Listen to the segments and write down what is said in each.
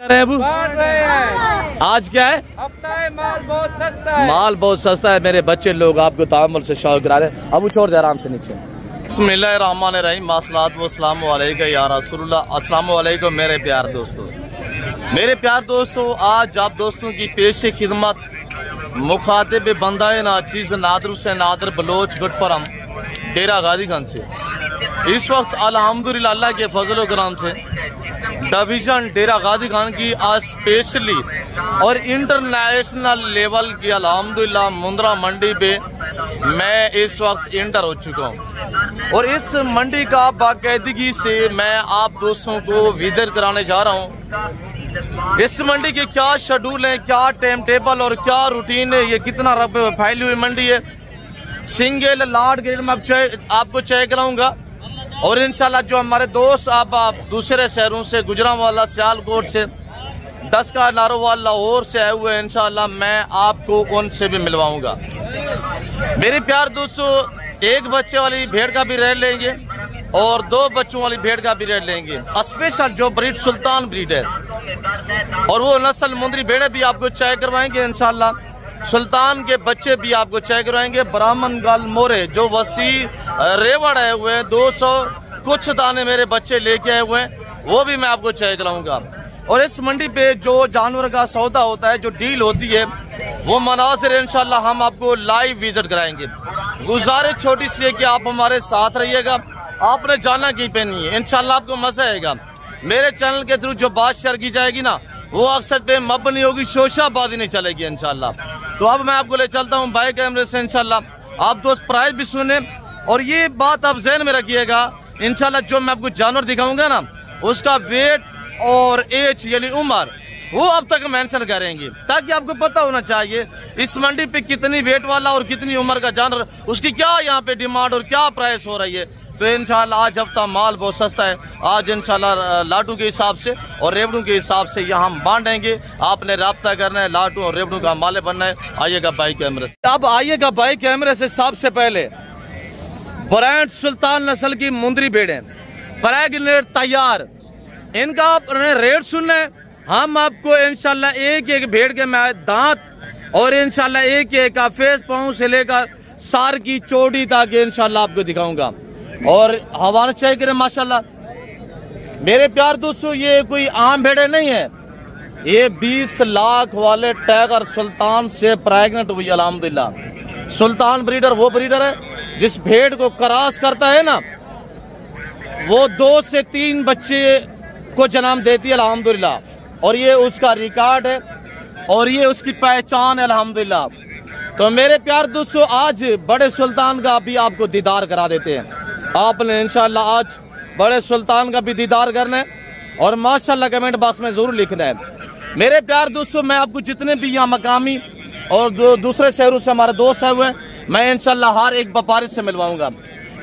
आज क्या है? हफ्ता है, माल बहुत सस्ता है। माल बहुत सस्ता है। मेरे बच्चे लोग आपको तामुल से शौक करा रहे हैं। अबू छोड़ दे आराम से नीचे। बिस्मिल्लाहिर्रहमानिर्रहीम, अस्सलातु वस्सलामु अलैका या रसूलुल्लाह। अस्सलामु अलैकुम मेरे प्यार दोस्तों। मेरे प्यार दोस्तों, आज आप दोस्तों की पेश खिदमत मुखातिब बंदाए नाचीज नादर से नादर बलोच गुटफरम डेरा गाजीगंज से इस वक्त अल्हम्दुलिल्लाह अल्लाह के फजल करम से डिवीज़न डेरा गाजीगंज की आज स्पेशली और इंटरनेशनल लेवल की अल्हम्दुलिल्लाह मुंद्रा मंडी पे मैं इस वक्त इंटर हो चुका हूँ और इस मंडी का बाकायदगी से मैं आप दोस्तों को विजिट कराने जा रहा हूँ। इस मंडी के क्या शेड्यूल है, क्या टाइम टेबल और क्या रूटीन है, ये कितना फैली हुई मंडी है। सिंगल लार्ड ग्रेड में आपको चेक कराऊंगा और इंशाल्लाह जो हमारे दोस्त आप दूसरे शहरों से गुजरांवाला, सियालकोट से, 10 का नारोवाल, लाहौर से आए हुए हैं, इंशाल्लाह मैं आपको उनसे भी मिलवाऊंगा। मेरे प्यार दोस्तों, एक बच्चे वाली भेड़ का भी रेट लेंगे और 2 बच्चों वाली भेड़ का भी रेट लेंगे। स्पेशल जो ब्रीड सुल्तान ब्रीड है और वो नस्ल मुंदरी भेड़े भी आपको चेक करवाएंगे इंशाल्लाह। सुल्तान के बच्चे भी आपको चेक करवाएंगे। ब्राह्मण गाल मोरे जो वसी रेवड़ आए हुए हैं, 200 कुछ दाने मेरे बच्चे लेके आए हुए हैं, वो भी मैं आपको चेक कराऊंगा। और इस मंडी पे जो जानवर का सौदा होता है, जो डील होती है, वो मनासिर इंशाल्लाह हम आपको लाइव विजिट कराएंगे। गुजारिश छोटी सी है कि आप हमारे साथ रहिएगा। आपने जाना कहीं पे नहीं है, इंशाल्लाह आपको मजा आएगा। मेरे चैनल के थ्रू जो बात शेयर की जाएगी ना, वो अक्सर पे मबनी होगी, शोशाबाजी नहीं चलेगी इंशाल्लाह। तो अब मैं आपको ले चलता हूँ बाइक कैमरे से इंशाल्लाह। आप दोस्त प्राइस भी सुने और ये बात आप जहन में रखिएगा, इंशाल्लाह जो मैं आपको जानवर दिखाऊंगा ना, उसका वेट और एज यानी उम्र वो अब तक मेंशन करेंगे, ताकि आपको पता होना चाहिए इस मंडी पे कितनी वेट वाला और कितनी उम्र का जानवर, उसकी क्या यहाँ पे डिमांड और क्या प्राइस हो रही है। तो इंशाल्लाह आज हफ्ता माल बहुत सस्ता है। आज इंशाल्लाह लाटू के हिसाब से और रेवड़ू के हिसाब से यहाँ हम बांटेंगे। आपने राब्ता करना है, लाटू और रेवड़ू का माले बनना है। आइएगा बाइक कैमरे से। अब आइएगा बाइक कैमरे से। सबसे पहले ब्रांड सुल्तान नस्ल की मुंदरी भेड़ें प्रेग्नेंट तैयार, इनका रेट सुनना है। हम आपको इंशाल्लाह एक एक भेड़ के दांत और इंशाल्लाह एक एक का फेस पाँव से लेकर सार की चोटी तक इंशाल्लाह आपको दिखाऊंगा। और हवाना चाहिए करें माशाल्लाह। मेरे प्यार दोस्तों, ये कोई आम भेड़े नहीं है, ये 20 लाख वाले टाइगर सुल्तान से प्रेग्नेंट हुई अल्हम्दुलिल्लाह। सुल्तान ब्रीडर वो ब्रीडर है जिस भेड़ को क्रॉस करता है ना, वो 2 से 3 बच्चे को जन्म देती है अल्हम्दुलिल्लाह। और ये उसका रिकॉर्ड है और ये उसकी पहचान है अल्हम्दुलिल्लाह। तो मेरे प्यार दोस्तों, आज बड़े सुल्तान का भी आपको दीदार करा देते हैं। आपने इंशाल्लाह आज बड़े सुल्तान का भी दीदार करना है और माशाल्लाह कमेंट बॉक्स में जरूर लिखना है। मेरे प्यार दोस्तों, मैं आपको जितने भी यहाँ मकामी और दूसरे शहरों से हमारे दोस्त आए हुए हैं, मैं इंशाल्लाह हर एक व्यापारी से मिलवाऊंगा।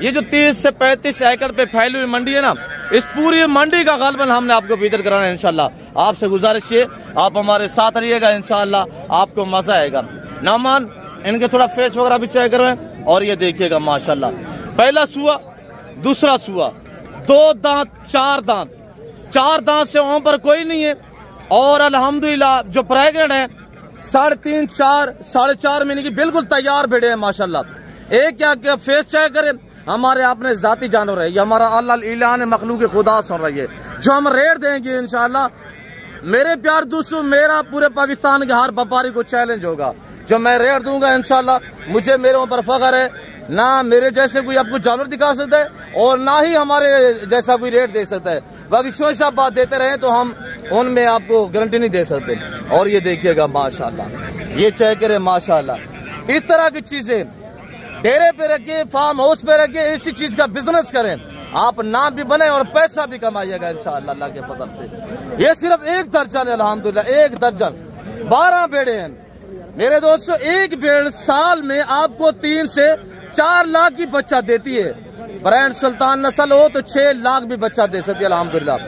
ये जो 30 से 35 एकड़ पे फैली हुई मंडी है ना, इस पूरी मंडी का गालबन हमने आपको विजिट कराना है इंशाल्लाह। आपसे गुजारिश है आप हमारे साथ रहिएगा, इंशाल्लाह आपको मजा आएगा। नामान इनके थोड़ा फेस वगैरह भी चेक करवाएं और ये देखिएगा माशाल्लाह। पहला सुआ, दूसरा सुआ, 2 दांत, 4 दांत, 4 दांत से वहां पर कोई नहीं है। और अल्हम्दुलिल्लाह जो प्रेग्नेंट है 3.5, 4, 4.5 महीने की बिल्कुल तैयार भेड़े हैं माशाल्लाह। एक क्या फेस चेक करें, हमारे अपने जाती जानवर है, ये हमारा अल्लाह इलान मखलूक खुदा सुन रही है। जो हम रेट देंगे इंशाल्लाह, मेरे प्यार दोस्तों, मेरा पूरे पाकिस्तान के हर व्यापारी को चैलेंज होगा, जो मैं रेट दूंगा इंशाल्लाह, मुझे मेरे ऊपर फख्र है। ना मेरे जैसे कोई आपको जानवर दिखा सकता है और ना ही हमारे जैसा कोई रेट दे सकता है। बाकी शोशा बात देते रहे तो हम उनमें आपको गारंटी नहीं दे सकते। और ये देखिएगा माशाल्लाह, ये चेक करें माशाल्लाह। इस तरह की चीजें डेरे पे रखिए, फार्म हाउस पे रखिए, इसी चीज का बिजनेस करें, आप नाम भी बने और पैसा भी कमाइएगा इंशाल्लाह अल्लाह के फजल से। ये सिर्फ 1 दर्जन है अल्हम्दुलिल्लाह, 1 दर्जन 12 भेड़े हैं मेरे दोस्तों। एक भेड़ साल में आपको 3 से 4 लाख की बच्चा देती है। ब्रांड सुल्तान नस्ल हो तो 6 लाख भी बच्चा दे सकती है अल्हम्दुलिल्लाह।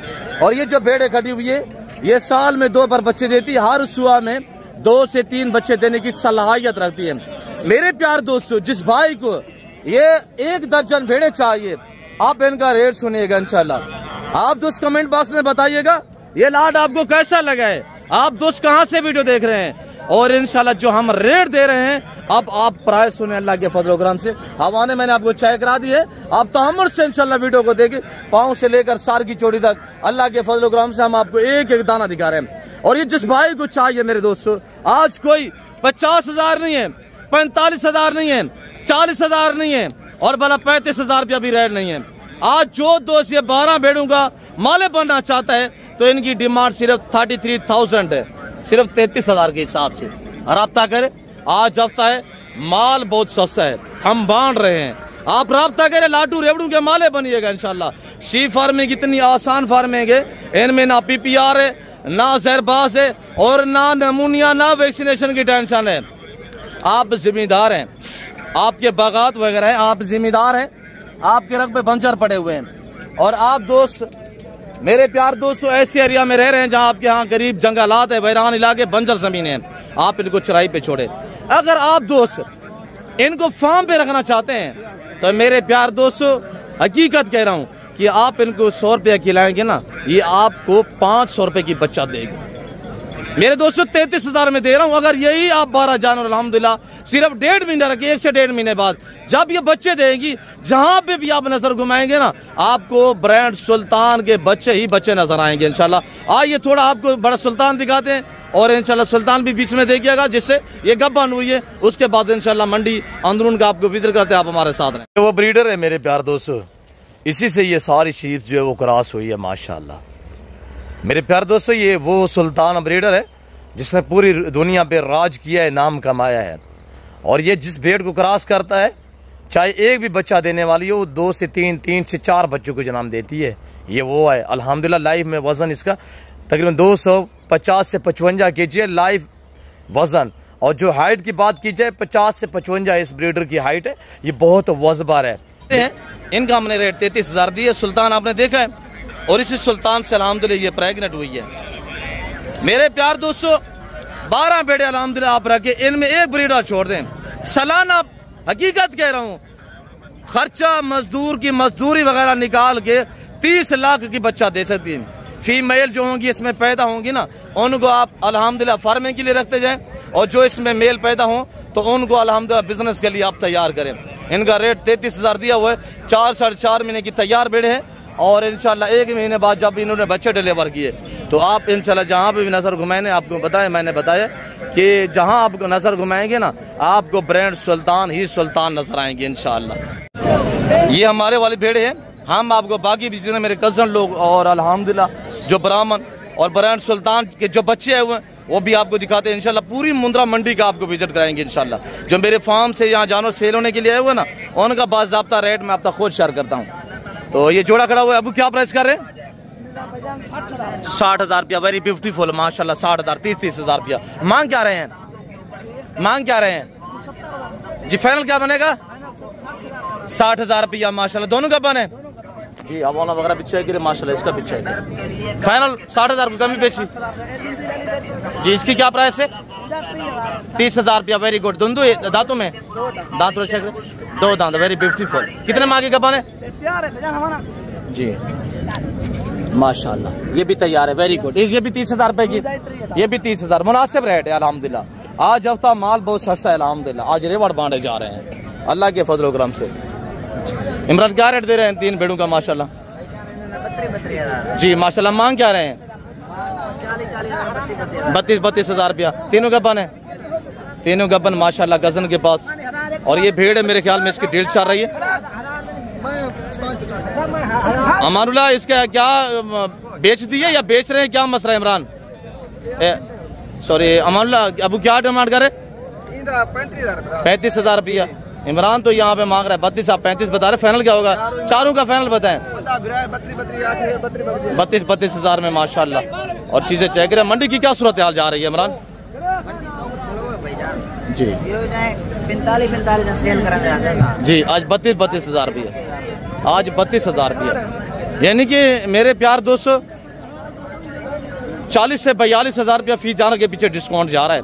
और ये जो भेड़े खड़ी हुई है, ये साल में 2 बार बच्चे देती है। हर सुआ में 2 से 3 बच्चे देने की सलाहियत रखती है। मेरे प्यार दोस्तों, जिस भाई को ये 1 दर्जन भेड़े चाहिए, आप इनका रेट सुनिएगा इंशाल्लाह। आप दोस्त कमेंट बॉक्स में बताइएगा ये लाट आपको कैसा लगा है? आप दोस्त कहाँ से वीडियो देख रहे हैं? और इंशाल्लाह जो हम रेट दे रहे हैं, अब आप प्राइस सुने अल्लाह के फजल करम से। हवाने मैंने आपको चाय करा दी है, आप तहम्मुल से इंशाल्लाह वीडियो को देखे पाँव से लेकर सार की चोटी तक अल्लाह के फजल करम से हम आपको एक एक दाना दिखा रहे हैं। और ये जिस भाई को चाहिए मेरे दोस्तों, आज कोई 50,000 नहीं है, 45,000 नहीं है, 40,000 नहीं है, और भला 35,000 रुपया भी रेट नहीं है। आज जो दोस्त ये 12 भेड़ों का मालिक बनना चाहता है तो इनकी डिमांड सिर्फ 33,000 है, सिर्फ 33,000 के हिसाब से राब्ता करें। आज हफ्ता है, माल बहुत सस्ता है, हम बांट रहे हैं। आप राब्ता करें, लाटू रेवड़ू के माले बनिएगा इंशाल्लाह। शी फार्मिंग इतनी आसान फार्मिंग है, इनमें ना PPR है, ना जहरबाज है, और ना नमूनिया, ना वैक्सीनेशन की टेंशन है। आप जिम्मेदार हैं, आपके बागात वगैरह हैं, आप जिम्मेदार हैं, आपके रकबे बंजर पड़े हुए हैं। और आप दोस्त, मेरे प्यार दोस्तों, ऐसे एरिया में रह रहे हैं जहां आपके यहाँ गरीब जंगलात है, वैरान इलाके, बंजर जमीन है, आप इनको चराई पे छोड़े। अगर आप दोस्त इनको फार्म पे रखना चाहते हैं तो मेरे प्यार दोस्तों, हकीकत कह रहा हूं कि आप इनको 100 रुपया खिलाएंगे ना, ये आपको 500 रुपए की बच्चा देगा। मेरे दोस्तों 33,000 में दे रहा हूं। अगर यही आप 12 जानवर अल्हम्दुलिल्लाह सिर्फ 1.5 महीने रखे, 1 से 1.5 महीने बाद जब ये बच्चे देंगी, जहां पे भी आप नजर घुमाएंगे ना, आपको ब्रांड सुल्तान के बच्चे ही बच्चे नजर आएंगे इंशाल्लाह। आइए थोड़ा आपको बड़ा सुल्तान दिखाते हैं, और इंशाल्लाह सुल्तान भी बीच में देखिएगा, जिससे ये गब्बन हुई है। उसके बाद इंशाल्लाह मंडी अंदरून का आपको विजिट करते हैं, आप हमारे साथ रहें। वो ब्रीडर है मेरे प्यार दोस्तों, इसी से ये सारी शीप जो है वो क्रॉस हुई है माशाल्लाह। मेरे प्यार दोस्तों, ये वो सुल्तान ब्रीडर है जिसने पूरी दुनिया पे राज किया है, नाम कमाया है। और ये जिस भेड़ को क्रॉस करता है, चाहे एक भी बच्चा देने वाली हो, 2 से 3, 3 से 4 बच्चों को जन्म देती है। ये वो है अल्हम्दुलिल्लाह। लाइफ में वजन इसका तकरीबन 250 से 55 kg है लाइव वजन। और जो हाइट की बात की जाए, 50 से 55 इस ब्रीडर की हाइट है। ये बहुत वजबार है। इनका हमने रेट 33,000 दिए। सुल्तान आपने देखा है, और इसी सुल्तान से अल्हम्दुलिल्लाह ये प्रेग्नेंट हुई है। मेरे प्यार दोस्तों, 12 बेड़े अल्हम्दुलिल्लाह आप रखे, इनमें एक ब्रीडर छोड़ दें। सालाना हकीकत कह रहा हूँ, खर्चा मजदूर की मजदूरी वगैरह निकाल के 30 लाख की बच्चा दे सकती है। फीमेल जो होंगी इसमें पैदा होंगी ना, उनको आप अल्हम्दुलिल्लाह फार्मिंग के लिए रखते जाएं, और जो इसमें मेल पैदा हों तो उनको अल्हम्दुलिल्लाह बिजनेस के लिए आप तैयार करें। इनका रेट 33,000 दिया हुआ है। 4 साढ़े 4 महीने की तैयार बेड़े हैं, और इंशाल्लाह 1 महीने बाद जब इन्होंने बच्चे डिलीवर किए तो आप इंशाल्लाह जहाँ पे भी नज़र घुमाएंगे, आपको बताया, मैंने बताया कि जहाँ आपको नज़र घुमाएंगे ना, आपको ब्रांड सुल्तान ही सुल्तान नजर आएंगे इंशाल्लाह। ये हमारे वाले भेड़े हैं। हम आपको बाकी भी जितने मेरे कज़न लोग और अल्हम्दुलिल्लाह जो ब्राह्मण और ब्रांड सुल्तान के जो बच्चे आए हुए हैं वो भी आपको दिखाते हैं इंशाल्लाह। पूरी मुंद्रा मंडी का आपको विजिट कराएंगे इंशाल्लाह। जो मेरे फार्म से यहाँ जानवर सेल होने के लिए आए हुए ना, उनका बाज़ाब्ता रेट मैं आपका खुद शेयर करता हूँ। तो ये जोड़ा खड़ा हुआ है, अबू क्या प्राइस कर रहे हैं? 60,000 रुपया। वेरी ब्यूटीफुल माशाल्लाह। 60,000, 30,000 रुपया मांग क्या रहे हैं? मांग क्या रहे हैं जी? फाइनल क्या बनेगा? 60,000 रुपया माशाल्लाह। दोनों का बने जी। अवाना वगैरह भी चाहिए माशाल्लाह, इसका भी चाहिए। फाइनल 60,000 को कमी बेची जी। इसकी क्या प्राइस है? 30,000 रुपया। Very good. दोनों दांतों में दांत 2 दांत। Very beautiful. कितने मांगे का बने जी माशाल्लाह? ये भी तैयार है। Very good. ये भी 30,000 रुपए की, ये भी 30,000। मुनासिब रेट है अल्हम्दुलिल्लाह। आज हफ्ता माल बहुत सस्ता है अल्हम्दुलिल्लाह। आज रिवॉर्ड बांटे जा रहे हैं अल्लाह के फजल करम से। इमरान क्या रेट दे रहे हैं 3 भेड़ों का माशाल्लाह? जी माशाल्लाह। मांग क्या रहे हैं? 32,000 रुपया। तीनों गब्बन है, तीनों गब्बन माशाल्लाह गजन के पास। और ये भेड़ है, मेरे ख्याल में इसकी डील चल रही है। अमानुल्लाह इसका क्या बेच दिए या बेच रहे हैं, क्या मसला है इमरान? सॉरी अमानुल्लाह, अबू क्या डिमांड करे? 35,000 रुपया। इमरान तो यहाँ पे मांग रहा है 32, आप 35 बता रहे। फाइनल क्या होगा? चारों का फाइनल बताएं। 32,000 में माशाल्लाह। और चीजें चेक करें। मंडी की क्या सूरत हाल जा रही है इमरान जी? 45 सेल करा जी। आज 32,000 रुपया। आज 32,000 रुपया। यानी कि मेरे प्यार दोस्तों 40 से 42,000 रुपया फी जानवर के पीछे डिस्काउंट जा रहा है।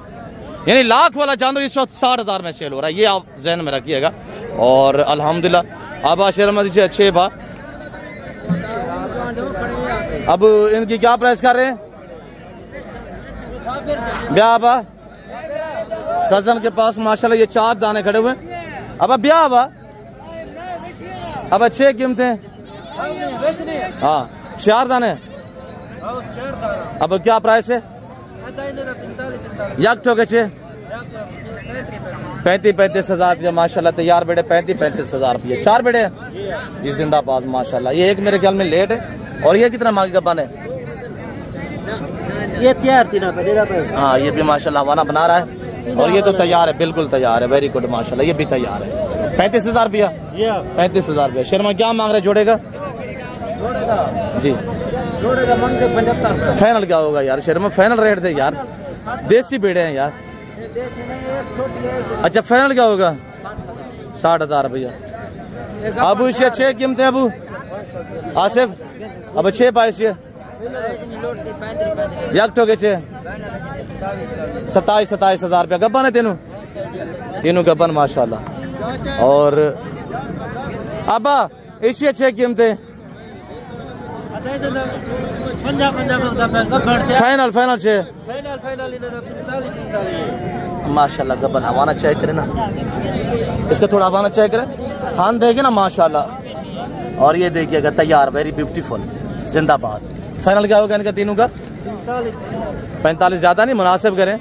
यानी लाख वाला जानवर इस वक्त 60,000 में सेल हो रहा है। ये आप जहन में रखिएगा। और अल्हम्दुलिल्लाह आबा शेर मदी से अच्छे भा अब इनकी क्या प्राइस कर रहे हैं? ब्याह बा कजन के पास माशाल्लाह ये 4 दाने खड़े हुए। अब ब्याह बा अब अच्छे कीमतें। हाँ 4 दाने। अब क्या प्राइस है? यक ठोके 35-35 हज़ार रुपया माशाल्लाह। तैयार बेड़े 35-35 हज़ार रुपये। 4 बेड़े जी जिंदाबाद माशाल्लाह। ये एक मेरे ख्याल में लेट है। और ये कितना मांगी गब्बान है? ये तैयार थी ना। हाँ ये भी माशाल्लाह वाना बना रहा है। और ये तो तैयार है, बिल्कुल तैयार है। वेरी गुड माशाल्लाह। ये भी तैयार है। 35 हज़ार रुपया। 35 हज़ार रुपया। शर्मा क्या मांग रहे जोड़ेगा? जी जोड़ेगा मन के 75। फाइनल क्या होगा यार शर्मा? फाइनल रेट दे यार, देसी बेड़े हैं यार। अच्छा फाइनल क्या होगा? 60 हज़ार रुपया। अबू इसे अच्छे कीमतें अबू आसिफ। अब 6 पाइस यक ठोके 27 हज़ार रुपया। गब्बन है तीनों गब्बन माशाल्लाह। और अब्बा इसी अच्छे कीमतें फाइनल 6 माशाल्लाह। गब्बन हवाना चेक करें ना, इसका थोड़ा हवाना चेक करें। खान देखे ना माशाल्लाह। और ये देखिएगा तैयार, वेरी ब्यूटीफुल जिंदाबाद। फाइनल क्या होगा इनका तीनों का? 45 ज्यादा नहीं, मुनासिब करें।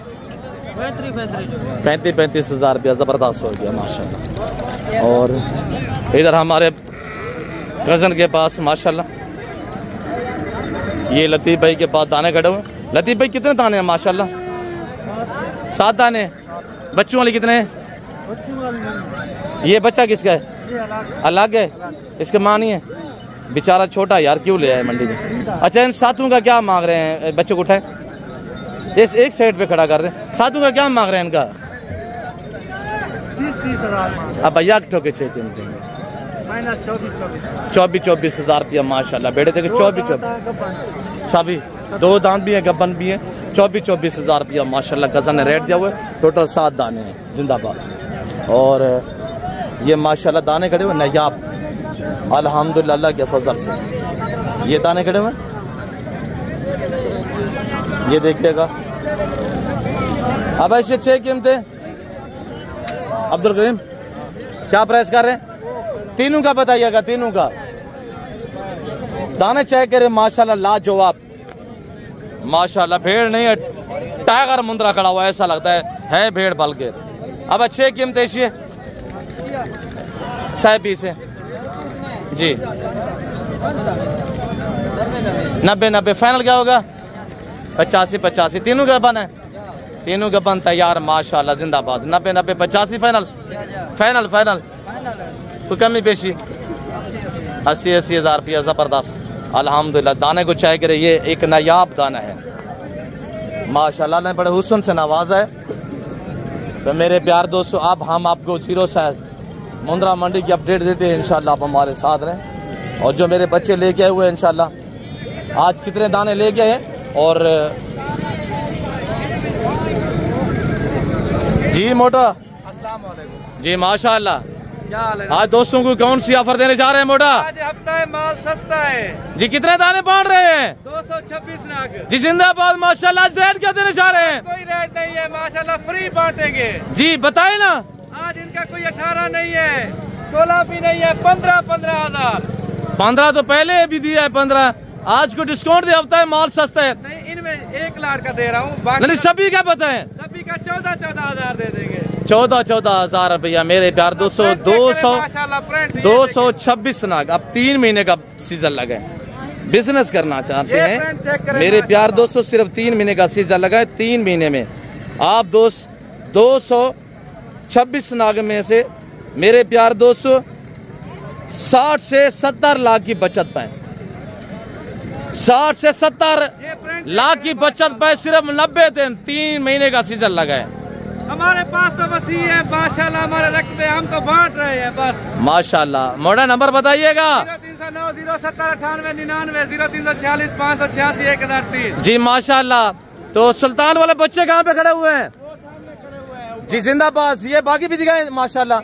35 हज़ार रुपया जबरदस्त हो गया माशाल्लाह। और इधर हमारे कजन के पास माशाल्लाह ये लतीफ़ भाई के पास दाने खड़े हुए। लतीफ़ भाई कितने दाने हैं माशाल्लाह? 7 दाने। बच्चों वाले कितने हैं? ये बच्चा किसका है? अलग है, इसके माँ नहीं है। बेचारा छोटा यार, क्यों ले आए मंडी में? अच्छा इन 7 का क्या मांग रहे हैं? बच्चे को उठाए, इस एक साइड पे खड़ा कर दें। 7 का क्या मांग रहे हैं इनका? 30 हज़ार। अब भैया ठोके 24 हज़ार रुपया माशाल्लाह। बेटे देखे 24 सभी 2 दांत भी है, गब्बन भी है। 24 हज़ार रुपया माशाल्लाह। कज़न ने रेट दिया हुआ है। टोटल 7 दाने हैं जिंदाबाद। और ये माशाल्लाह दाने खड़े हुए नयाब अल्हम्दुलिल्लाह अल्लाह के फजल से। ये दाने खड़े हुए ये देखिएगा। अब ऐसे 6 कीमतें अब्दुल करीम क्या प्राइस कर रहे हैं? तीनों का बताइएगा, तीनों का दाने चेक करें माशाल्लाह। लाजवाब माशाल्लाह। भेड़ नहीं है, टाइगर मुंद्रा खड़ा हुआ ऐसा लगता है भेड़ बल्कि। अब अच्छे कीमतें 20 है जी। 90 फाइनल क्या होगा? 85 तीनों का बन है। तीनों का बन तैयार माशाल्लाह जिंदाबाद। 90 85 फाइनल कोई कमी पेशी 80 हज़ार रुपया जबरदस्त अल्हम्दुलिल्लाह। दाने को चाय करे, ये एक नायाब दाना है माशाल्लाह ने बड़े हुस्न से नवाजा है। तो मेरे प्यार दोस्तों अब हम आपको 0 साइज मुंद्रा मंडी की अपडेट देते हैं। इंशाल्लाह आप हमारे साथ रहें। और जो मेरे बच्चे लेके आए हुए हैं इंशाल्लाह, आज कितने दाने लेके आए और जी मोटा जी माशाल्लाह। क्या हाल है? आज दोस्तों को कौन सी ऑफर देने जा रहे हैं मोटा? आज हफ्ता है, माल सस्ता है जी। कितने दाने बांट रहे हैं? 226 नाग जी जिंदाबाद माशाल्लाह। आज रेट क्या देने जा रहे हैं? कोई रेट नहीं है माशाल्लाह, फ्री बांटेंगे। जी बताए ना। आज इनका कोई 18 नहीं है, 16 भी नहीं है, 15 हज़ार। 15 तो पहले भी दिया है 15। आज को डिस्काउंट दे, हफ्ता है माल सस्ता है। नहीं इनमें 1 लाख का दे रहा हूँ, नहीं सभी क्या पता है? सभी का 14 हज़ार दे देंगे। 14 हज़ार रुपया मेरे प्यार दोस्तों। 226 नाग। अब 3 महीने का सीजन लगा है। बिजनेस करना चाहते हैं मेरे प्यार दोस्तों, सिर्फ 3 महीने का सीजन लगा है। 3 महीने में आप 226 नाग में से मेरे प्यार दोस्तों 60 से 70 लाख की बचत पाए। 60 से 70 लाख की बचत पाए सिर्फ 90 दिन। 3 महीने का सीजन लगा है। हमारे पास तो बस ये है माशाल्लाह, हमारे रखते हैं, हम तो बांट रहे हैं बस माशाल्लाह। मोड़ा नंबर बताइएगा। 0309 070 98 99 0346 586 1003 जी माशाल्लाह। तो सुल्तान वाले बच्चे कहाँ पे खड़े हुए हैं? जी जिंदाबाद। ये बाकी भी दिखाए माशाल्लाह।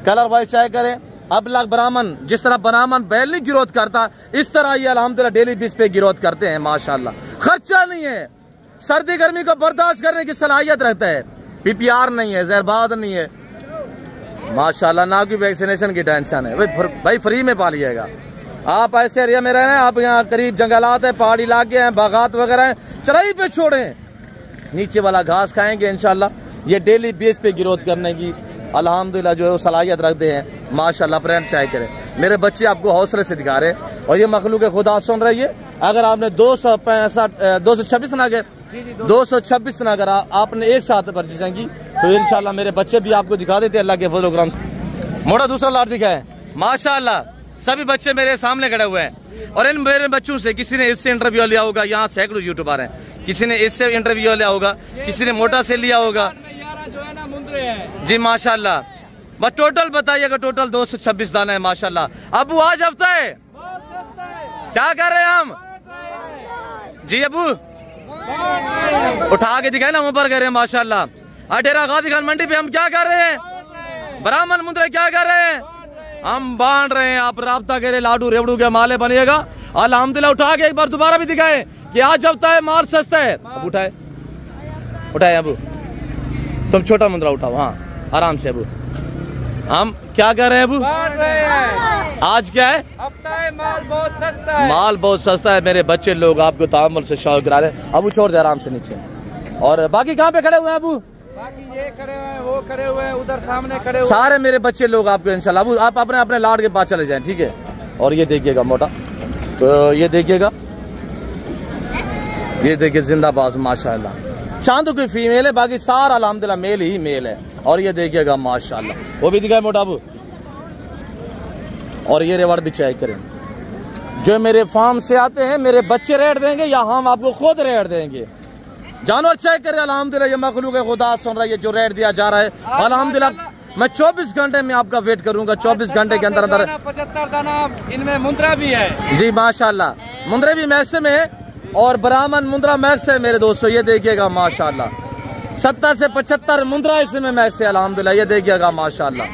कलर वाइज चाहे करें अब लाख ब्राह्मण जिस तरह ब्राह्मण बैल नहीं गिरोध करता, इस तरह ये अल्हम्दुलिल्लाह डेली बेस पे गिरोध करते हैं माशाल्लाह। खर्चा नहीं है, सर्दी गर्मी को बर्दाश्त करने की सलाहियत रहता है, PPR नहीं है, जहरबाद नहीं है माशाल्लाह, ना कोई वैक्सीनेशन की टेंशन है। भाई फ्री में पालिएगा। आप ऐसे एरिया में रह रहे हैं, आप यहाँ करीब जंगलात है, पहाड़ी इलाके हैं, बागात वगैरह हैं, चराई पे छोड़ें, नीचे वाला घास खाएंगे इंशाल्लाह। ये डेली बेस पे गिरोध करने की अल्हम्दुलिल्लाह जो है वो सलाहियत रखते हैं माशाल्लाह। फ्रेंड चाहे करें, मेरे बच्चे आपको हौसले से दिखा रहे हैं। और ये मखलूक खुदा सुन रही है, अगर आपने 226 ना गए 226 ना अगर आपने एक साथ परचेजिंग की तो इंशाल्लाह मेरे बच्चे भी आपको दिखा देते अल्लाह के फजल करम से। मोटा दूसरा लाट दिखाए माशाल्लाह, सभी बच्चे मेरे सामने खड़े हुए हैं। और इन मेरे बच्चों से किसी ने इससे इंटरव्यू लिया होगा, यहाँ सैकड़ों यूट्यूबर हैं, किसी ने इससे इंटरव्यू लिया होगा, किसी ने मोटा से लिया होगा जी माशाल्लाह। बस टोटल बताइएगा, टोटल 226 दाना है माशाल्लाह। अबू आज हफ्ता है, क्या कर रहे हैं हम जी अबू? उठा के दिखाए ना, ऊपर कर रहे हैं माशाल्लाह। डेरा गाजी खान मंडी पे हम क्या कर रहे हैं? ब्राह्मण मुद्रा क्या कर रहे हैं? हम बांध रहे हैं। आप राब्ता करें, लाडू रेवड़ू के माले बनिएगा अल्हम्दुलिल्लाह। उठा के एक बार दोबारा भी दिखाए कि आज हफ्ता है, माल सस्ता है। अब उठाए उठाए अबू, तुम छोटा मुद्रा उठाओ, हाँ आराम से अबू। हम क्या कर रहे हैं अबू? आज क्या है? हफ्ता है, माल बहुत सस्ता है। माल बहुत सस्ता है। मेरे बच्चे लोग आपको तामुल से शौक करा रहे हैं। अबू छोड़ दे आराम से नीचे। और बाकी कहाँ पे खड़े हुए हैं अबू? बाकी ये खड़े हुए हैं, वो खड़े हुए हैं, उधर सामने खड़े हुए सारे मेरे बच्चे लोग आपको इंशाल्लाह। अबू आप अपने अपने लाड के पास चले जाएं, ठीक है? और ये देखिएगा मोटा, तो ये देखिएगा, ये देखिए जिंदाबाद माशाल्लाह। चांद कोई फीमेल है, बाकी सारा अल्हम्दुलिल्लाह मेल ही मेल है। और ये देखिएगा माशाल्लाह, वो भी दिखाए मोटा अबू। और ये रेवाड़ भी चेक करें, जो मेरे फार्म से आते हैं मेरे बच्चे रेट देंगे या हम आपको खुद रेट देंगे? जानवर चेक करें अल्हम्दुलिल्लाह। ये मखलूक खुदा सुन रही है, जो रेट दिया जा रहा है अल्हम्दुलिल्लाह। मैं 24 घंटे में आपका वेट करूंगा, 24 घंटे के अंदर अंदर 75 दाना इनमें मुंद्रा भी है जी माशाल्लाह। मुंद्रे भी मैक्स में है और ब्राह्मण मुंद्रा मैक्स है मेरे दोस्तों, ये देखिएगा माशाल्लाह। 70 से 75 मुंद्रा इसमें मैक्स है अल्हम्दुलिल्लाह, ये देखिएगा माशाल्लाह।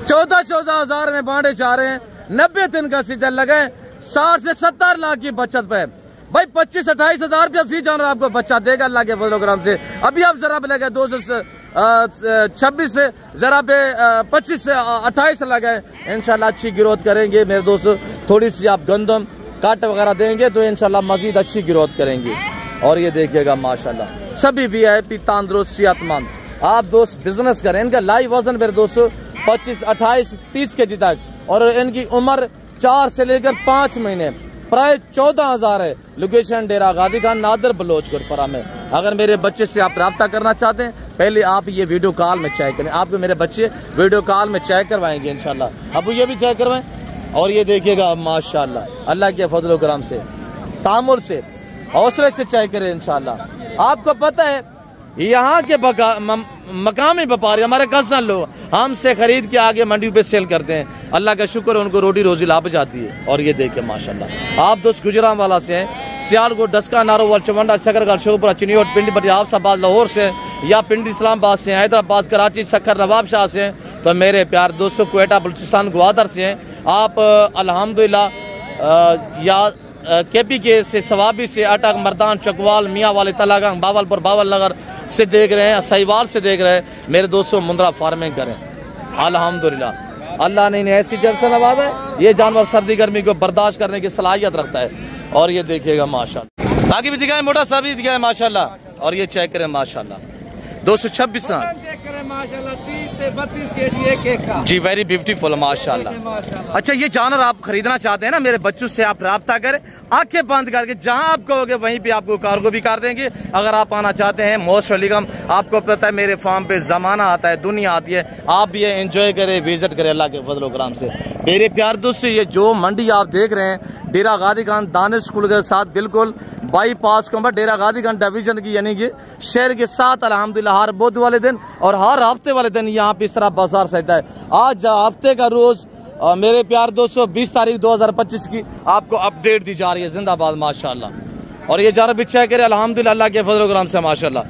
14 हजार में बांटे जा रहे हैं। 90 दिन का सीजन लगे, 60 से 70 लाख की बचत पे भाई 25-28 हजार रुपया फी जानवर आपको बच्चा देगा अल्लाह के फजल करम से। अभी आप जरा पे लगे 226 से जरा पे 25 से 28 लगे, इंशाल्लाह अच्छी ग्रोथ करेंगे मेरे दोस्तों। थोड़ी सी आप गंदम काट वगैरह देंगे तो इंशाल्लाह मजीद अच्छी ग्रोथ करेंगे। और ये देखिएगा माशाल्लाह, सभी VIP तंदुरुस्त सेहतमंद। आप दोस्त बिजनेस करें। इनका लाइव वजन मेरे दोस्तों 25, 28, 30 kg तक, और इनकी उम्र 4 से लेकर 5 महीने, प्राय 14,000 है। लोकेशन डेरा गाजी खान नादर बलोच गुरफरा में। अगर मेरे बच्चे से आप रब्ता करना चाहते हैं, पहले आप ये वीडियो कॉल में चेक करें। आपको मेरे बच्चे वीडियो कॉल में चेक करवाएंगे इंशाल्लाह। अब ये भी चेक करवाएं। और ये देखिएगा माशाल्लाह अल्लाह के फजल करम से, तामुल से, हौसले से चेक करें इंशाल्लाह। आपको पता है यहाँ के मकामी व्यापारी हमारे कसन लोग हमसे खरीद के आगे मंडी पे सेल करते हैं। अल्लाह का शुक्र, उनको रोटी रोजी लाभ जाती है। और ये देखिए माशाल्लाह, आप दोस्त गुजरांवाला से हैं, सियालकोट, डस्का, नारोवाल, चमंडा, शकरगढ़, शोपुरा, चिन्योट, पिंडी, बटियाबाद, लाहौर से, या पिंडी इस्लामाबाद से, हैदराबाद, कराची, सक्खर, नवाबशाह से, तो मेरे प्यार दोस्तों क्वेटा, बलूचिस्तान, ग्वादर से हैं आप अल्हम्दुलिल्लाह, या KPK से, सवाबी से, अटक, मर्दान, चकवाल, मियाँ वाले, तलागंग, बावलपुर, बावल नगर से देख रहे हैं, सहीवाल से देख रहे हैं मेरे दोस्तों। मुंद्रा फार्मिंग करें अल्हम्दुलिल्लाह। अल्लाह ने इन्हें ऐसी जड़ से नवाजा है, ये जानवर सर्दी गर्मी को बर्दाश्त करने की सलाहियत रखता है। और ये देखिएगा माशाल्लाह, बाकी भी दिखाए, मोटा सा भी दिखाए माशाल्लाह। और ये चेक करें माशाल्लाह 226 ना चेक करें माशाल्लाह, 30 से 32 kg एक का जी, वेरी ब्यूटीफुल माशाल्लाह। अच्छा, ये जानवर आप खरीदना चाहते हैं ना, मेरे बच्चों से आप राब्ता करें, आंखें बंद करके, जहां आप कहोगे वहीं पे आपको कार्गो भी कर देंगे। अगर आप आना चाहते हैं मोस्ट वेलकम। आपको पता है मेरे फार्म पे जमाना आता है, दुनिया आती है, आप भी ये एंजॉय करें, विजिट करें अल्लाह के फजल करम से। मेरे प्यार दोस्तों, ये जो मंडी आप देख रहे हैं डेरा गाजी खान दानिश स्कूल के साथ बिल्कुल बाईपास को डेरा गाजी खान डिवीजन की, यानी कि शहर के साथ अल्हम्दुलिल्लाह हर बुध वाले दिन और हर हफ्ते वाले दिन यहाँ पे इस तरह बाजार सहता है। आज हफ्ते का रोज मेरे प्यार दोस्तों 20 तारीख 2025 की आपको अपडेट दी जा रही है। जिंदाबाद माशाल्लाह। और ये जानवर भी चेक करें अल्हम्दुलिल्लाह अल्लाह के फजल करम से माशाल्लाह।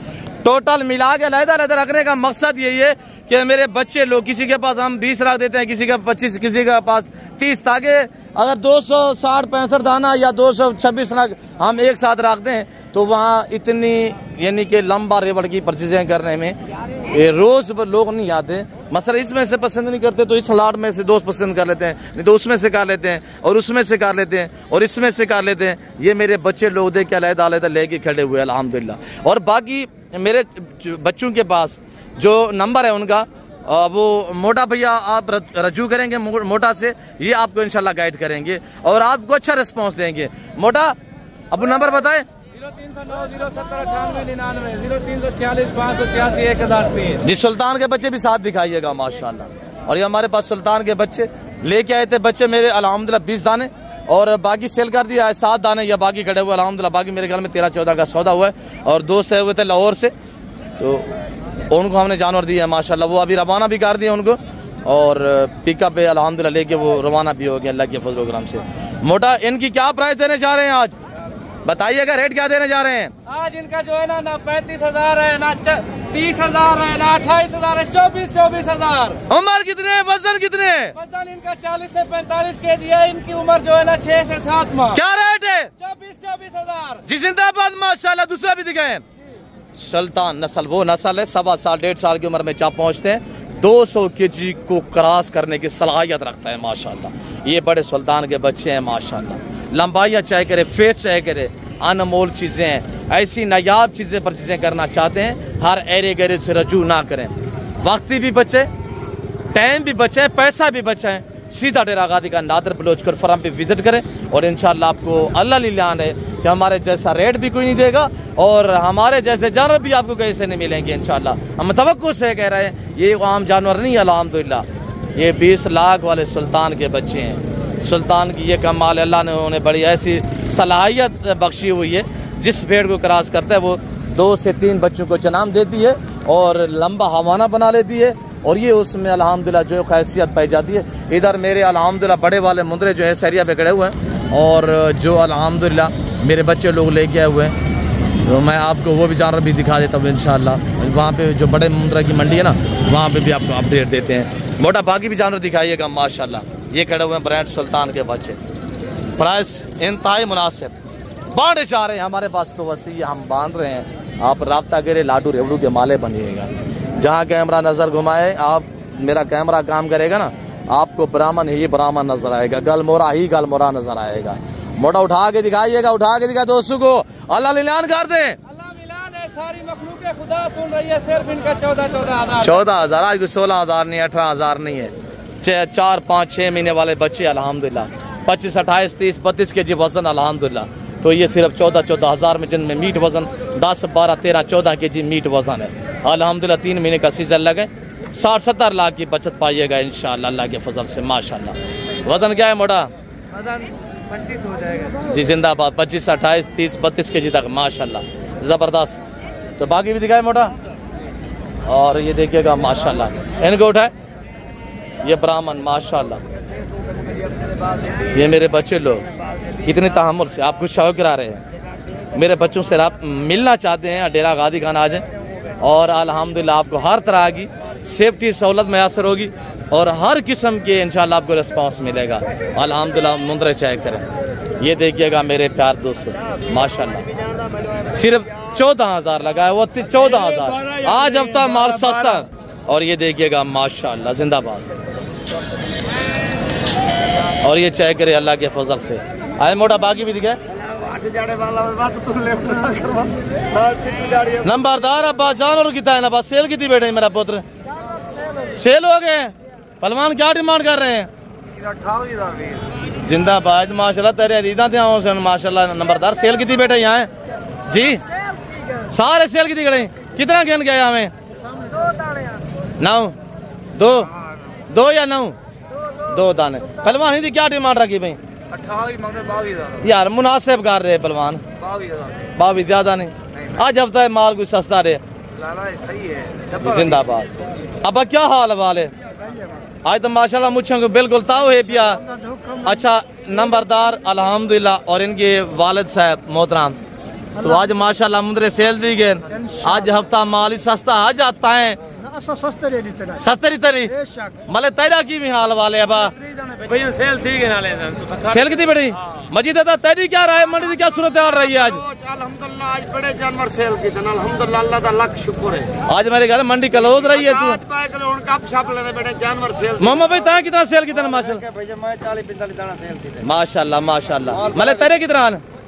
टोटल मिला के अलग-अलग रखने का मकसद यही है कि मेरे बच्चे लोग, किसी के पास हम 20 रख देते हैं, किसी का 25, किसी के पास 30, ताकि अगर 260-65 दाना या 226 नग हम एक साथ रख दें तो वहाँ इतनी यानी कि लंबा रेवड़ की परचेजें करने में रोज़ लोग नहीं आते। मसला इसमें से पसंद नहीं करते तो इस लाट में से दोस्त पसंद कर लेते हैं, नहीं तो उसमें से कर लेते हैं, और उसमें से कर लेते हैं, और इसमें से कर लेते हैं। ये मेरे बच्चे लोग देख के अलग-अलग लेके खड़े हुए अल्हम्दुलिल्लाह। और बाकी मेरे बच्चों के पास जो नंबर है उनका, वो मोटा भैया आप रजू करेंगे मोटा से, ये आपको इंशाल्लाह गाइड करेंगे और आपको अच्छा रिस्पांस देंगे। मोटा अब नंबर बताएं। 0309 070 98 99 0346 586 1003। जी सुल्तान के बच्चे भी साथ दिखाइएगा माशाल्लाह। और ये हमारे पास सुल्तान के बच्चे लेके आए थे, बच्चे मेरे अल्हम्दुलिल्लाह 20 दाने, और बाकी सेल कर दिया है 7 दाने या बाकी खड़े हुए अल्हम्दुलिल्लाह। बाकी मेरे ख्याल में 13-14 का सौदा हुआ है। और दोस्त आए हुए थे लाहौर से, तो उनको हमने जानवर दिए हैं माशाल्लाह। वो अभी रवाना भी कर दिए उनको, और पिकअप पे अल्हम्दुलिल्लाह लेके वो रवाना भी हो गए अल्लाह के फजल करम से। मोटा इनकी क्या प्राइस देने जा रहे हैं आज, बताइएगा रेट क्या देने जा रहे हैं? आज इनका जो है ना 35,000 है, ना 30,000 है, ना 28,000 है, 24,000। उम्र कितने, वजन कितने? वजन इनका 40 से 45 kg है। इनकी उम्र जो है ना 6 से 7 माह। क्या रेट है? 24,000। जी जिंदाबाद माशाल्लाह। दूसरा भी दिखाएं। सुल्तान नस्ल वो नस्ल है 1.25 साल 1.5 साल की उम्र में जब पहुंचते हैं 200 kg को क्रॉस करने की सलाहियत रखता है माशाल्लाह। ये बड़े सुल्तान के बच्चे हैं माशाल्लाह। लंबाइयाँ चाहे करे, फेस चाहे करे, अनमोल चीज़ें हैं, ऐसी नायाब चीज़ें पर चीज़ें करना चाहते हैं, हर एरे गहरे से रजू ना करें। वक्ती भी बचे, टाइम भी बचे, पैसा भी बचे। सीधा डेरा गादी का नादर बलोचकर फर्म पे विजिट करें और इंशाल्लाह आपको अल्लाह लिलान है कि हमारे जैसा रेट भी कोई नहीं देगा और हमारे जैसे जानवर भी आपको कैसे नहीं मिलेंगे इंशाल्लाह। हम तवक्को से कह रहे हैं, ये आम जानवर नहीं है अल्हम्दुलिल्लाह। ये 20 लाख वाले सुल्तान के बच्चे हैं। सुल्तान की ये कमाल, अल्लाह ने उन्हें बड़ी ऐसी सलाहियत बख्शी हुई है, जिस भेड़ को क्रॉस करता है वो 2 से 3 बच्चों को जन्म देती है और लंबा हवाना बना लेती है, और ये उसमें अल्हम्दुलिल्लाह जो खैसियत पाई जाती है। इधर मेरे अल्हम्दुलिल्लाह बड़े वाले मुंदरे जो है सरिया पे खड़े हुए हैं, और जो अल्हम्दुलिल्लाह मेरे बच्चे लोग लेके आए हुए हैं, तो मैं आपको वो भी जानवर भी दिखा देता हूँ इंशाल्लाह। वहाँ पे जो बड़े मुंदरा की मंडी है ना, वहाँ पे भी आपको अपडेट देते हैं। मोटा बाकी भी जानवर दिखाइएगा माशाल्लाह। ये खड़े हुए हैं ब्रांड सुल्तान के बच्चे, प्राइस इंतहाई मुनासिब, बांटे जा रहे हैं हमारे पास तो वसी हम बांध रहे हैं। आप राब्ता करें, लाडू रेवड़ू के माले बनिएगा। जहाँ कैमरा नज़र घुमाए, आप मेरा कैमरा काम करेगा ना, आपको ब्राह्मण ही ब्राह्मण नजर आएगा, गलमोरा ही गलमोरा नजर आएगा। मोटा उठा के दिखाइएगा, उठा के दिखा दोस्तों को अल्लाह लिलान कर दे। अल्लाह मिलान है, सारी मखलूक खुदा सुन रही है। सिर्फ इनका 14,000 14,000 आज कोई 16,000 नहीं, 18,000 नहीं है। 4, 5, 6 महीने वाले बच्चे अल्हम्दुलिल्लाह 25, 28, 30, 32 kg वजन अल्हम्दुलिल्लाह। तो ये सिर्फ 14,000 में, जिनमें मीट वजन 10, 12, 13, 14 kg मीट वजन है अल्हम्दुलिल्लाह। 3 महीने का सीजन लगे 60-70 लाख की बचत पाइएगा इंशाल्लाह अल्लाह के फजल से माशाल्लाह। वजन क्या है मोटा? वजन 25 हो जाएगा जी जिंदाबाद। 25, 28, 30, 32 kg तक माशाल्लाह, ज़बरदस्त। तो बाकी भी दिखाए मोटा, और ये देखिएगा माशाल्लाह। इनको उठाए, ये ब्राह्मण माशाल्लाह। ये मेरे बच्चे लोग कितने तहम्मुल से आपको शौक करा रहे हैं। मेरे बच्चों से आप मिलना चाहते हैं, डेरा गादी खान आ जाएं, और अल्हम्दुलिल्लाह आपको हर तरह की सेफ्टी सहूलत मैसर होगी और हर किस्म के इंशाल्लाह आपको रिस्पांस मिलेगा अल्हम्दुलिल्लाह। मुंदरे चेक करें, ये देखिएगा मेरे प्यार दोस्तों माशाल्लाह। सिर्फ 14,000 लगा है वो, 14,000 आज हफ्ता माल सस्ता। और ये देखिएगा माशाल्लाह जिंदाबाद। और ये चेक करे अल्लाह के फजल से। आए मोटा बाकी भी दिखाए। नंबरदार अब्बा जान और कितना है ना, बस सेल कितनी बैठे मेरा पुत्र? सेल हो गए। पहलवान क्या डिमांड कर रहे हैं? 28,000 जिंदाबाद माशाल्लाह। तेरे अदीदा थे माशाल्लाह। नंबरदार सेल कितनी बैठे यहाँ है जी? सारे सेल कितनी गए? कितना गेंद गया हमें? 9, 2 या 9? 2 दाने। पहलवान ही क्या डिमांड रखी भाई? 28 यार मुनासिब कर रहे पहलवान, 22 ज्यादा नहीं। आज हफ्ता है माल कुछ सस्ता रहे। सही है जिंदाबाद। अब क्या हाल वाले? आज तो माशाल्लाह मुझे को बिल्कुल ताव है पिया। अच्छा नंबरदार अल्हम्दुलिल्लाह, और इनके वालिद साहब मोहतरम तो आज माशाल्लाह मुंदरे सेल दी गए। आज हफ्ता माल ही सस्ता आ जाता है, सस्तरी तरी मले तेरा की भी हाल वाले अब सेल थी सेल कितनी बड़ी मजीद दादा तेरी क्या रहा है, मंडी की क्या सूरत हाल रही है आज? अल्हम्दुलिल्लाह आज बड़े जानवर सेल की अल्हम्दुलिल्लाह, अल्लाह का लाख शुक्र है। आज मेरे घर मंडी क्लोज रही है तू बड़े जानवर सेल। मोहम्मद भाई ता कितना सेल कितना माशाल्लाह? भैया मैं 40-45 दाना सेल की माशाल्लाह माशाल्लाह। मले तेरे कितना?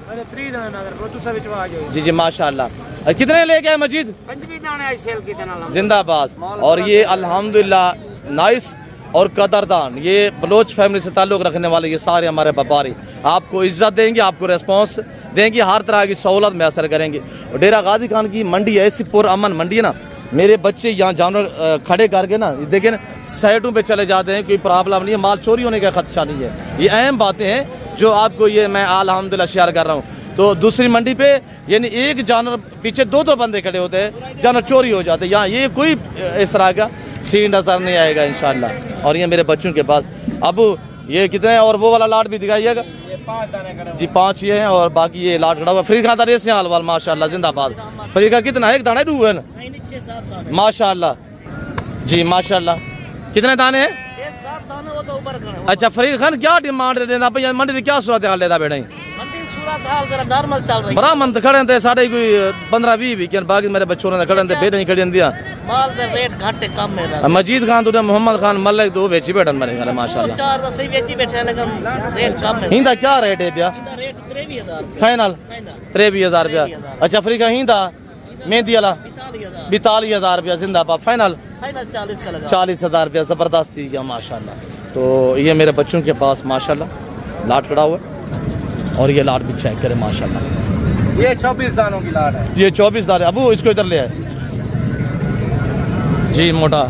मैंने 3 दाना नगर तो सब आ गए जी जी माशाल्लाह। कितने ले गए मजीद? 25 दाने सेल की जिंदाबाद। और ये अल्हम्दुलिल्लाह नाइस और कदरदान, ये बलोच फैमिली से ताल्लुक रखने वाले ये सारे हमारे व्यापारी आपको इज्जत देंगे, आपको रेस्पॉन्स देंगे, हर तरह की सहूलत मैसर करेंगे। और डेरा गाजी खान की मंडी ऐसी पुरअमन मंडी है ना, मेरे बच्चे यहाँ जानवर खड़े करके ना देखे ना साइडों पे चले जाते हैं, कोई प्रॉब्लम नहीं है, माल चोरी होने का खदशा नहीं है। ये अहम बातें हैं जो आपको ये मैं अल्हम्दुलिल्लाह शेयर कर रहा हूँ। तो दूसरी मंडी पे यानी एक जानवर पीछे दो बंदे खड़े होते हैं, जानवर चोरी हो जाते हैं। यहाँ ये कोई इस तरह का सीन नजर नहीं आएगा इंशाल्लाह। और ये मेरे बच्चों के पास अब ये कितने हैं, और वो वाला लाट भी दिखाइएगा जी, 5 ये हैं और बाकी ये लाट खड़ा हुआ। फ्री खाता रेस हाल वाल माशाल्लाह जिंदाबाद। फ्री का कितना है? एक दाना डूबे ना माशाल्लाह जी माशाल्लाह। कितने दाने हैं? 6-7 दाने वो तो ऊपर। अच्छा फरीद खान क्या डिमांड देता भैया, मंडी की क्या सूरत हाल लेता बेटा? नॉर्मल चल रही बड़ा मन खड़े थे साढ़े कोई 15-20 भी, बाकी मेरे बच्चों ने खड़े थे बेटे खड़े दिया माल का रेट घाटे कम है। मजीद खान तो मोहम्मद खान मल्लिक तो बेची बैठन मेरे घर माशाल्लाह। 4 बस बेची बैठे लेकिन रेट कम है। हिंदा क्या रेट है भैया? रेट 23,000 फाइनल 23,000 रुपया। अच्छा फ्री का हिंदा मेहंदी वाला 42,000 रुपया जिंदाबाद। फाइनल 40 का लगा 40,000 रुपया जबरदस्त थी क्या माशाल्लाह। तो ये मेरे बच्चों के पास माशाल्लाह लाट खड़ा हुआ है और ये लाट भी चेक करें माशाल्लाह। ये 24 दानों की लाट है। ये 24 दाने। अबू इसको इधर ले आए जी मोटा।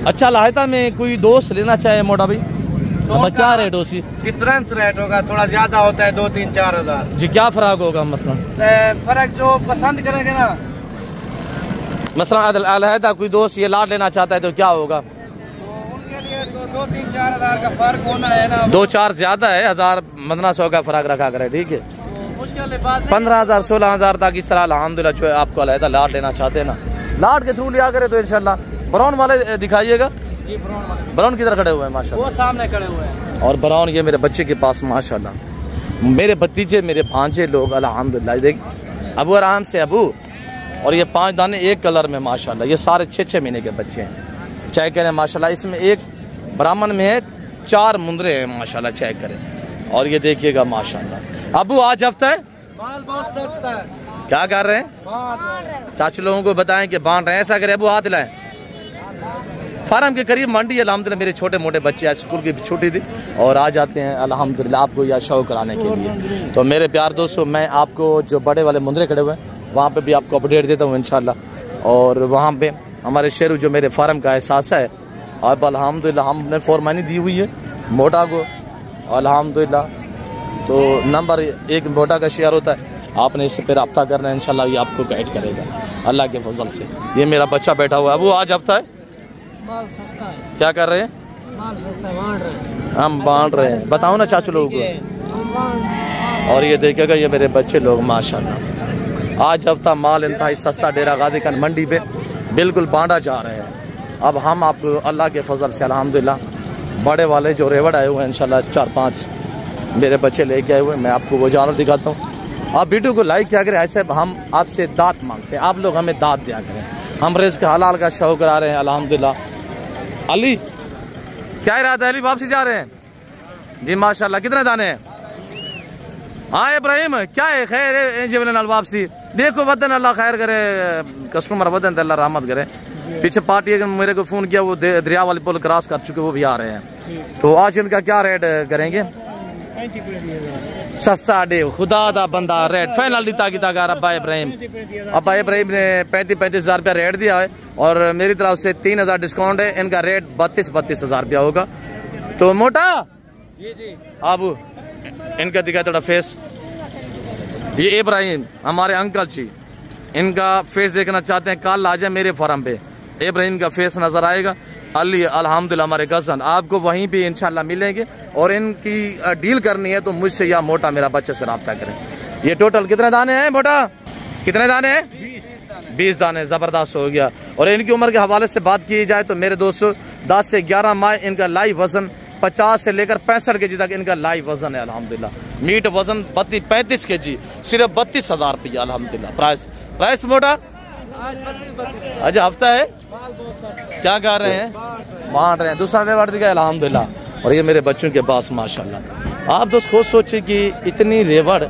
अच्छा लाहता में कोई दोस्त लेना चाहे मोटा भाई तो क्या रेट हो सी? डिफरेंस रेट होगा, थोड़ा ज्यादा होता है 2-3-4 हजार जी। क्या फर्क होगा मसला? फर्क जो पसंद करेंगे ना, मसला अलहदा कोई दोस्त ये लाट लेना चाहता है तो क्या होगा? तो उनके लिए 2-3-4 हजार का फर्क होना है ना। 2-4 ज्यादा है, 1000-1500 का फर्क रखा करे ठीक है। मुश्किल बात 15,000-16,000 तक इस तरह अल्हम्दुलिल्लाह जो आपको अलहदा लाट लेना चाहते हैं ना, लाट के थ्रू लिया करे तो इंशाल्लाह। ब्राउन वाले दिखाइएगा जी। ब्राउन किधर खड़े हुए हैं माशाल्लाह? वो सामने खड़े हुए हैं। और ब्राउन ये मेरे बच्चे के पास माशाल्लाह, मेरे भतीजे मेरे भांजे लोग अल्हम्दुलिल्लाह। देख अबू आराम से अबू। और ये 5 दाने एक कलर में माशाल्लाह, ये सारे 6-6 महीने के बच्चे हैं। चेक करें माशाल्लाह, इसमें एक ब्राह्मण में है, 4 मुंदरे हैं माशाल्लाह, चेक करें। और ये देखिएगा माशाल्लाह। अबू आज हफ्ता है, माल बहुत सस्ता है। क्या कर रहे हैं? चाचू लोगों को बताएं कि बांट रहे हैं। ऐसा करें अबू हाथ लाएं। फार्म के करीब मंडी है अल्हम्दुलिल्लाह। मेरे छोटे मोटे बच्चे आज स्कूल की छुट्टी थी और आ जाते हैं अल्हम्दुलिल्लाह आपको यह शो कराने के लिए। तो मेरे प्यार दोस्तों, मैं आपको जो बड़े वाले मुंदरे खड़े हुए हैं वहाँ पे भी आपको अपडेट देता हूँ इंशाल्लाह। और वहाँ पे हमारे शेरू जो मेरे फार्म का एहसास है, अब अल्हम्दुलिल्लाह हमने फॉरमानी दी हुई है मोटा को अल्हम्दुलिल्लाह। तो नंबर 1 मोटा का शेयर होता है, आपने इससे फिर रब्ता करना है इंशाल्लाह, ये आपको गाइड करेगा अल्लाह के फजल से। ये मेरा बच्चा बैठा हुआ है। अब वो आज हफ्ता है, माल सस्ता है। क्या कर रहे हैं? माल सस्ता बांट रहे हैं। हम बांट रहे हैं। बताओ ना चाचू लोगों को। और ये देखेगा ये मेरे बच्चे लोग माशाल्लाह, आज हफ्ता माल इंतहाई सस्ता डेरा गाजी खान मंडी पे बिल्कुल बांटा जा रहे हैं। अब हम आपको अल्लाह के फजल से अल्हम्दुलिल्लाह बड़े वाले जो रेवड़ आए हुए हैं इंशाल्लाह 4-5 मेरे बच्चे लेके आए हुए हैं, मैं आपको वो जानवर दिखाता हूँ। आप वीडियो को लाइक किया करें, ऐसे हम आपसे दात मांगते हैं, आप लोग हमें दात दिया करें। हम रिज़्क़ हलाल का शौक़ करा रहे हैं अल्हम्दुलिल्लाह। अली क्या इरादा है? अली वापसी जा रहे हैं जी माशाल्लाह। कितने दाने हैं? हाँ इब्राहिम क्या है? खैर है जी वापसी। देखो वतन अल्लाह खैर करे, कस्टमर वतन अल्लाह रहमत करे। पीछे पार्टी मेरे को फ़ोन किया, वो दरिया वाली पुल क्रॉस कर चुके, वो भी आ रहे हैं। तो आज इनका क्या रेट करेंगे? सस्ता डे खुदा दा बंदा रेट फाइनल दिता कि अब्बा इब्राहिम ने 35-35 हज़ार रुपया रेट दिया है और मेरी तरफ से 3,000 डिस्काउंट है। इनका रेट 32-32 हज़ार रुपया होगा। तो मोटा जी आबू इनका दिखा थोड़ा फेस। ये इब्राहिम हमारे अंकल जी, इनका फेस देखना चाहते हैं, कल आ जाए मेरे फार्म पे, इब्राहिम का फेस नजर आएगा। अली अल्हम्दुलिल्लाह हमारे कज़न आपको वहीं पे इंशाल्लाह मिलेंगे। और इनकी डील करनी है तो मुझसे या मोटा मेरा बच्चे से रब्ता करें। ये टोटल कितने दाने हैं मोटा? कितने दाने हैं? 20 दाने, ज़बरदस्त हो गया। और इनकी उम्र के हवाले से बात की जाए तो मेरे दोस्तों 10 से 11 माह इनका लाइव वजन 50 से लेकर 65 के जी तक इनका लाइव वजन है अल्हम्दुलिल्लाह। मीट वजन 35 के जी, सिर्फ 32,000 रुपया अल्हम्दुलिल्लाह। प्राइस मोटा आज हफ्ता है, क्या कह रहे हैं? बांट रहे हैं, दूसरा रेवड़ दिखा अल्हम्दुलिल्लाह। और ये मेरे बच्चों के पास माशाल्लाह। आप दोस्त खुद सोचे कि इतनी रेवड़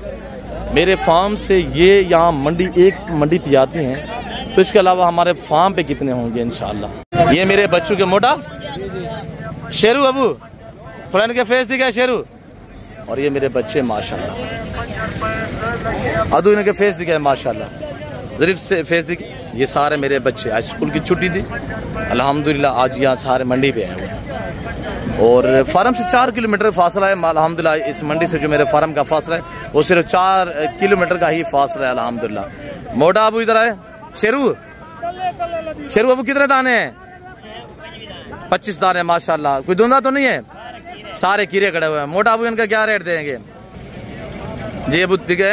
मेरे फार्म से ये यहाँ मंडी, एक मंडी पे आती हैं, तो इसके अलावा हमारे फार्म पे कितने होंगे इंशाल्लाह। ये मेरे बच्चों के मोटा शेरू अबू, थोड़ा इनके फेस दिखा शेरू। और ये मेरे बच्चे माशाल्लाह, अदू इनके फेस दिखा है माशाल्लाह, जरीफ से फेस दिखे। ये सारे मेरे बच्चे, आज स्कूल की छुट्टी थी अल्हम्दुलिल्लाह, आज यहाँ सारे मंडी पे आए हुए हैं। और फार्म से 4 किलोमीटर फासला है अल्हम्दुलिल्लाह। इस मंडी से जो मेरे फार्म का फासला है वो सिर्फ 4 किलोमीटर का ही फासला है अल्हम्दुलिल्लाह। मोटा अबू इधर आए, शेरू अबू कितने दाने हैं? 25 दाने माशाल्लाह। कोई धुंधा तो नहीं है? सारे कीड़े खड़े हुए हैं। मोटा अबू इनका क्या रेट देंगे जी? अबू दिखे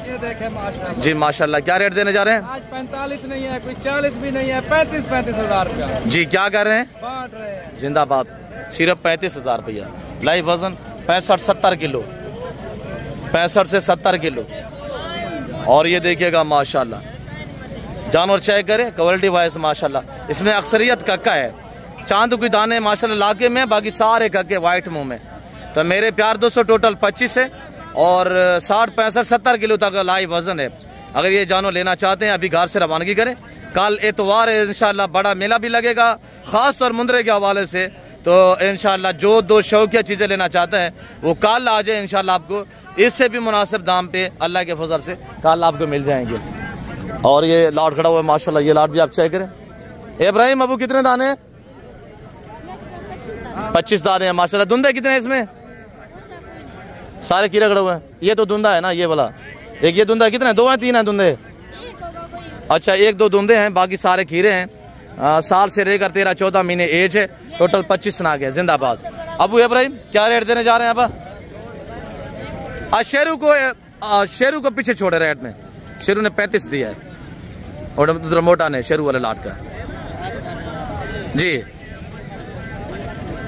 ये देखे माशाल्लाह जी माशाल्लाह। क्या रेट देने जा रहे हैं? आज 45 नहीं है, कोई 40 भी नहीं है, 35,000 रुपया जी। क्या कर रहे हैं? बांट रहे हैं। जिंदाबाद। सिर्फ 35,000 रुपया। लाइव वजन 65-70 किलो, 65 से 70 किलो। और ये देखिएगा माशाल्लाह, जानवर चेक करें क्वालिटी वाइज माशाल्लाह। इसमें अक्सरियत कक्का है, चांद के दाने माशाल्लाह लाके में, बाकी सारे कक्के वाइट मुंह में। तो मेरे प्यार दोस्तों टोटल 25 है और 60, 65, 70 किलो तक लाइव वजन है। अगर ये जानवर लेना चाहते हैं अभी घर से रवानगी करें। कल एतवार है इंशाल्लाह, बड़ा मेला भी लगेगा खास तौर मुंद्रे के हवाले से। तो इंशाल्लाह जो 2 शौकिया चीज़ें लेना चाहते हैं वो कल आ जाए इंशाल्लाह, आपको इससे भी मुनासिब दाम पे अल्लाह के फजल से कल आपको मिल जाएंगे। और ये लाट खड़ा हुआ है माशाल्लाह, ये लाट भी आप चेक करें। इब्राहिम अबू कितने दाने हैं? 25 दाने हैं माशाल्लाह। धुंधे कितने हैं इसमें? सारे कीड़े खड़े हुए हैं। ये तो धुंधा है ना, ये वाला एक, ये धुंधा कितने? 2 हैं 3 हैं धुंधे? अच्छा 1-2 धुंधे हैं, बाकी सारे खीरे हैं। साल से लेकर 13-14 महीने एज है। टोटल 25 नाग है। जिंदाबाद। अबू इब्राहिम क्या रेट देने जा रहे हैं आप? आज शेरू को पीछे छोड़े रेट में। शेरू ने 35 दिया है और उधर मोटा ने शेरू वाले लाट का जी।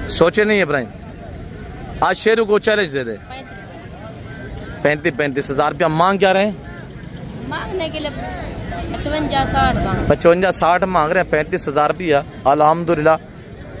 सोचे नहीं इब्राहिम, आज शेरू को चैलेंज दे दे। 35,000 रुपया मांग क्या रहे हैं? मांगने के लिए 55-60 55-60 मांग रहे हैं। 35,000 रुपया अल्हम्दुलिल्लाह।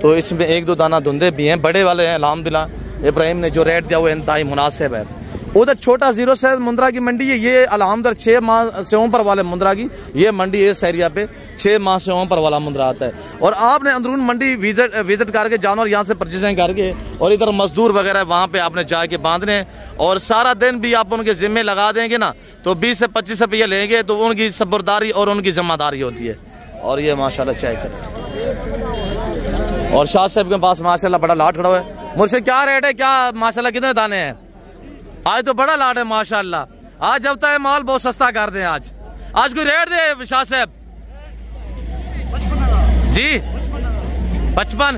तो इसमें 1-2 दाना धुंधे भी हैं, बड़े वाले हैं अल्हम्दुलिल्लाह। इब्राहिम ने जो रेट दिया वो इंतहाई मुनासिब है। उधर छोटा 0 से मुंद्रा की मंडी है, ये अल्हम्दुलिल्लाह 6 माह से ऊपर वाले मुंद्रा की ये मंडी है। इस एरिया पे 6 माह से ऊपर वाला मुंद्रा आता है। और आपने अंदरून मंडी विजिट करके जानवर यहाँ से परचेजिंग करके, और इधर मजदूर वगैरह वहाँ पे आपने जाके बांधने हैं, और सारा दिन भी आप उनके जिम्मे लगा देंगे ना तो 20 से 25 रुपये लेंगे, तो उनकी सबरदारी और उनकी जिम्मेदारी होती है। और ये माशाल्लाह चेक करें। और शाह साहब के पास माशाल्लाह बड़ा लाट खड़ा हुआ है। मुझसे क्या रेट है? क्या माशाल्लाह कितने दाने हैं? आज तो बड़ा लाट है माशाल्लाह। आज जब तक माल बहुत सस्ता कर दें। आज कोई रेट दे शाह साहब जी। 55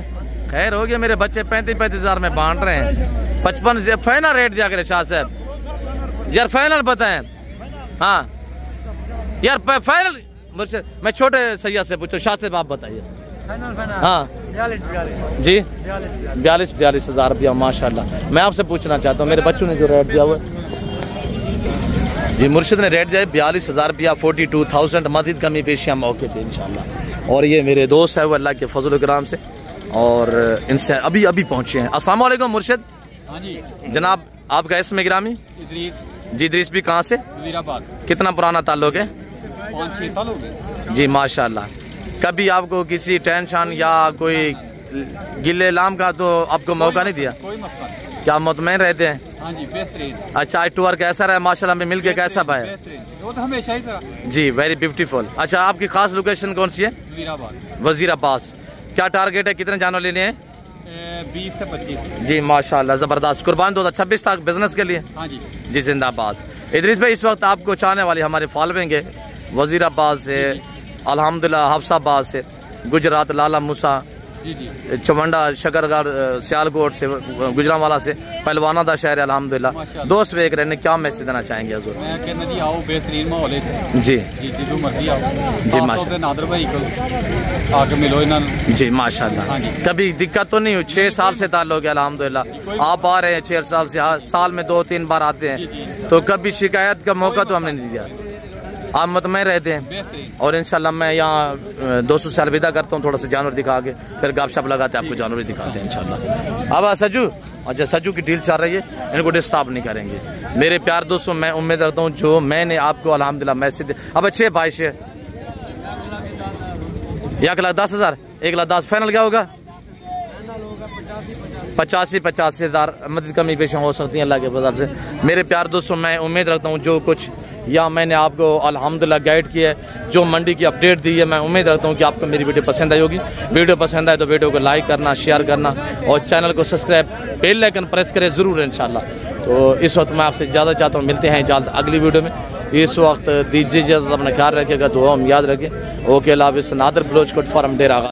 खैर हो गया। मेरे बच्चे 35,000 में बांट रहे हैं। 55 फाइनल रेट दिया करे शाह साहब यार, फाइनल बताएं। हाँ यार फाइनल मुझसे, मैं छोटे सैया से पूछो। शाह साहब आप बताइए। हाँ 42 जी 42,000 रुपया माशाल्लाह। मैं आपसे पूछना चाहता हूँ, मेरे बच्चों ने जो रेट दिया हुआ जी, मुर्शिद ने रेट दिया है 42,000 रुपया, 42,000। मजीद कमी पेशियाँ मौके पे इंशाल्लाह। और ये मेरे दोस्त है वो अल्लाह के फजल कराम से, और इनसे अभी पहुँचे हैं। अस्सलाम वालेकुम मुर्शिद। हाँ जी जनाब आपका इसमें गिरामी इदरीस जी। इदरीस भी कहाँ से? वजीराबाद। कितना पुराना ताल्लुक है? 5-6 साल हो गए जी माशाल्लाह। कभी आपको किसी टेंशन या कोई गिले लाम का तो आपको मौका नहीं दिया? कोई मसला नहीं। क्या मुतमईन रहते हैं? हाँ जी बेहतरीन। अच्छा आज टूर कैसा रहा माशाल्लाह में मिलके कैसा पाया? बेहतरीन, वो तो हमेशा ही तरह। जी वेरी ब्यूटीफुल। अच्छा आपकी खास लोकेशन कौन सी है? वजीराबाद। वजीराबाद। क्या टारगेट है, कितने जानवर लेने हैं? 20 से 25। जी माशाल्लाह ज़बरदस्त। कुर्बान 2026 तक बिजनेस के लिए। हाँ जी जी जिंदाबाद। इदरीस भाई इस वक्त आपको चाहने वाली हमारे फॉलोइंग है वजीराबाद से, अल्हम्दुलिल्लाह हफ्साबाद से, गुजरात, लाला मूसा, जी जी चमंडा शकरगढ़ सियालकोट से गुजरांवाला से पहलवाना दा शहर है अल्हम्दुलिल्लाह। दोस्त वेख रहे ने क्या मैसेज देना चाहेंगे हजूर? मैं कहना जी आओ बेहतरीन माहौल है जी जी जिदू मर्जी आओ जी माशा नादर भाई को आके मिलो इन्होंने जी माशाल्लाह। हाँ जी। कभी दिक्कत तो नहीं हुई? 6 साल से ताल्लुक है अल्हम्दुलिल्लाह, आप आ रहे हैं 6 साल से, साल में 2-3 बार आते हैं, तो कभी शिकायत का मौका तो हमने नहीं दिया, आप मुतमईन रहते हैं। और इंशाल्लाह मैं यहाँ दोस्तों से अलविदा करता हूँ, थोड़ा सा जानवर दिखा के फिर गपशप लगाते हैं, आपको जानवर दिखाते हैं इंशाल्लाह। अब सज्जू, अच्छा सज्जू की डील चल रही है, इनको डिस्टर्ब नहीं करेंगे। मेरे प्यार दोस्तों, मैं उम्मीद रखता हूँ जो मैंने आपको अल्हम्दुलिल्लाह मैसेज अब अच्छे भाई से 1,10,000 1,10,000 फाइनल क्या होगा? 85,000 मदद कमी पेश हो सकती है अल्लाह के फजल से। मेरे प्यार दोस्तों, मैं उम्मीद रखता हूँ जो कुछ यहाँ मैंने आपको अल्हम्दुलिल्लाह गाइड किया है, जो मंडी की अपडेट दी है, मैं उम्मीद रखता हूँ कि आपको मेरी वीडियो पसंद आई होगी। वीडियो पसंद आए तो वीडियो को लाइक करना, शेयर करना और चैनल को सब्सक्राइब, बेल आइकन प्रेस करें ज़रूर इंशाल्लाह। तो इस वक्त मैं आपसे ज़्यादा चाहता हूँ, मिलते हैं जल्द अगली वीडियो में। इस वक्त दीजिए इजाज़त, अपना ख्याल रखिएगा, दुआ हम याद रखें। ओके, अल्लाह हाफ़िज़। नादर बलोच कोट फार्म डेरा।